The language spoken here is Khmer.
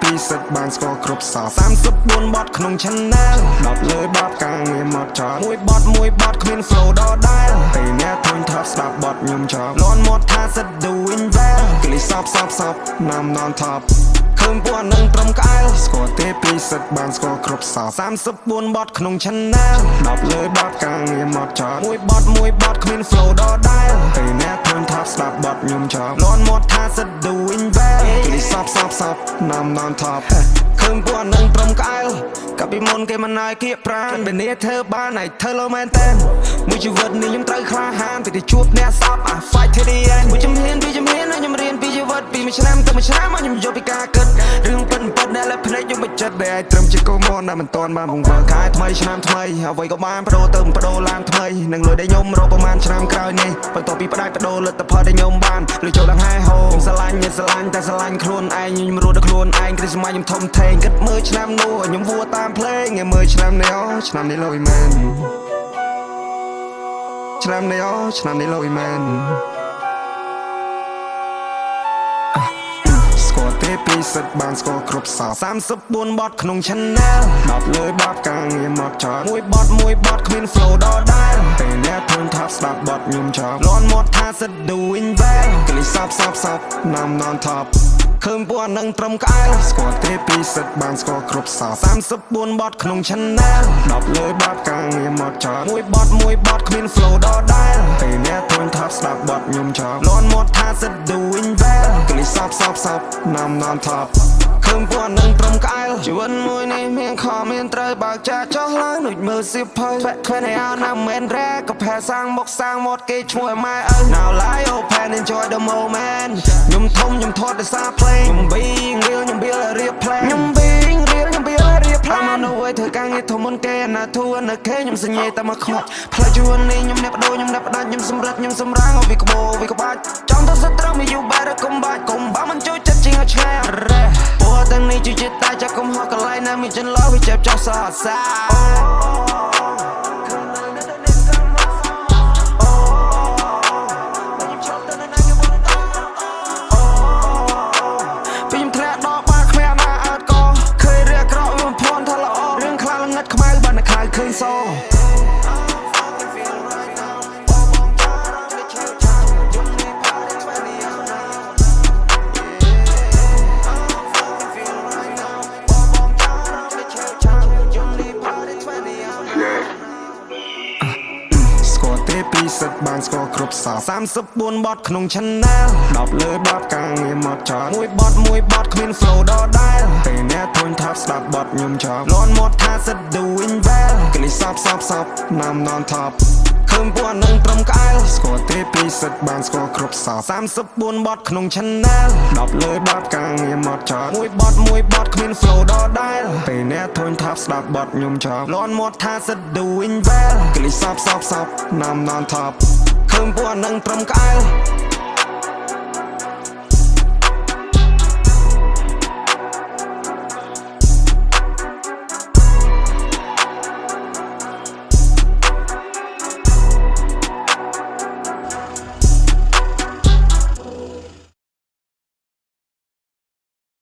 ពីសិតបានស្គាល់គ្រប់សោ34បទក្នុង channel 10លើបទការងារមកចោលមួយបទគ្មាន flow ដដែលពេលអ្នកធុញថប់ស្ដាប់បទខ្ញុំចោលលន់មាត់ថាសិត doing well គ្លីសបណាំ non top ឃើញពួកនឹងត្រឹមក្អែលស្គាល់ទេពីសិតបានស្គាល់គ្រប់សោ34បទក្នុង channel 10លើបទការងារមកចោលមួយបទគ្មាន flow ដដែលពេលអ្នកធុញថប់ស្ដាប់បទខ្ញុំចោលលន់មាត់ថាសិត doing well គ្លីសបណាំ non top ឃើញពួកនឹងត្រឹមក្អែលកាពីមុនគេមិនណយគៀកប្រានពេលនេះធ្វើបានឲ្យធ្វើលោមែនតើមួយជីវិតនេះខ្ញុំត្រូវក្លាហានពីជួបអ្នកសព fight to the end មួយជំហានខ្ញុំរៀនពីជីវិតពីមួយឆ្នាំទៅមួយឆ្នាំមកខ្ញុំយកពីការគិតរឿងពិតដែលលើភ្នែកខ្ញុំបិទចិត្តដែលឲ្យត្រឹមជាកុំមកដែលមិនទាន់បានបង្កើនខែថ្មីឆ្នាំថ្មីអ្វីក៏បានបដូរឡើងថ្មីនឹងលុយដែលខ្ញុំរកប្រហែលឆ្នាំក្រោយនេះបន្ទាប់ពីផ្ដាច់បដូរលទ្ធផលដែលខ្ញុំបានលុយចូលដល់ហែហោខ្ញុំស្រឡាញ់តែស្រឡាញ់ខ្លួនឯងខ្ញុំរស់ដល់ខ្លួនឯងគ្រីស្មាខ្ញុំធំធេងគិតមើលឆ្នាំនោះខ្ញុំវួរតាមភ្លេងមើលឆ្នាំនេះឆ្នាំនេះលុយមែនឆ្នាំនេះលុយមែនស្គាល់ទេពីសិតបានស្គាល់គ្រប់សោ34បទក្នុង channel 10លើបទការងារមកចោលមួយបទគ្មាន flow ដដែលពេលអ្នកធុញថប់ស្ដាប់បទខ្ញុំចោលលន់មាត់ថាសិត doing well គ្លីសបណាំ non top ឃើញពួកនឹងត្រឹមក្អែលស្គាល់ទេពីសិតបានស្គាល់គ្រប់សោ34បទក្នុង channel 10លើបទការងារមកចោលមួយបទគ្មាន flow ដដែលពេលអ្នកធុញថប់ស្ដាប់បទខ្ញុំចោលលន់មាត់ថាសិត doing well គ្លីសបណាំ non top ឃើញពួកនឹងត្រឹមក្អែលជីវិតមួយនេះមានខមានត្រូវបើកចាចោះឡើងដូចមើលសៀវភៅខ្វែនេះអោណាមែនរ៉ែក៏ផែសាំងមុខសាំងមាត់គេឈ្មោះម៉ែឪ Now lie open enjoy the moment ខ្ញុំធំខ្ញុំធាត់ដោយសារភ្លេងខ្ញុំប៊ីងរៀលខ្ញុំបៀលរៀប plan ខ្ញុំប៊ីងរៀលខ្ញុំបៀលរៀប plan មកនៅវិញធ្វើការងារធំមុនគេណាធូរនៅគេខ្ញុំសញ្ញេតែមកខ្វាច់ផ្លែជួននេះខ្ញុំអ្នកបដូរខ្ញុំអ្នកផ្ដាច់ខ្ញុំសម្រិតខ្ញុំសម្រាំងឲ្យវាក្បោវាក្បាច់ចង់ទៅសិតត្រូវមាន you better come back កុំបាមិនចូលចិត្តជាងឲ្យឆ្ងាយពួកទាំងនេះជួយចិត្តតែចាក់កុំហកកន្លែងណាមានចិនលោវាចាប់ចោលសោះសាឃើញសោពីសិតបានស្គាល់គ្រប់សោ34បទក្នុង channel 10លើបទការងារមកចោលមួយបទគ្មាន flow ដដែលពេលអ្នកធុញថប់ស្ដាប់បទខ្ញុំចោលលន់មាត់ថាសិត doing well គ្លីសបណាំ non top ឃើញពួកនឹងត្រឹមក្អែលស្គាល់ទេពីសិតបានស្គាល់គ្រប់សោ34បទក្នុង channel 10លើបទការងារមកចោលមួយបទគ្មាន flow ដដែលពេលអ្នកធុញថប់ស្ដាប់បទខ្ញុំចោលលន់មាត់ថាសិត doing well គ្លីសបណាំ non top ឃើញពួកនឹងត្រឹមក្អែល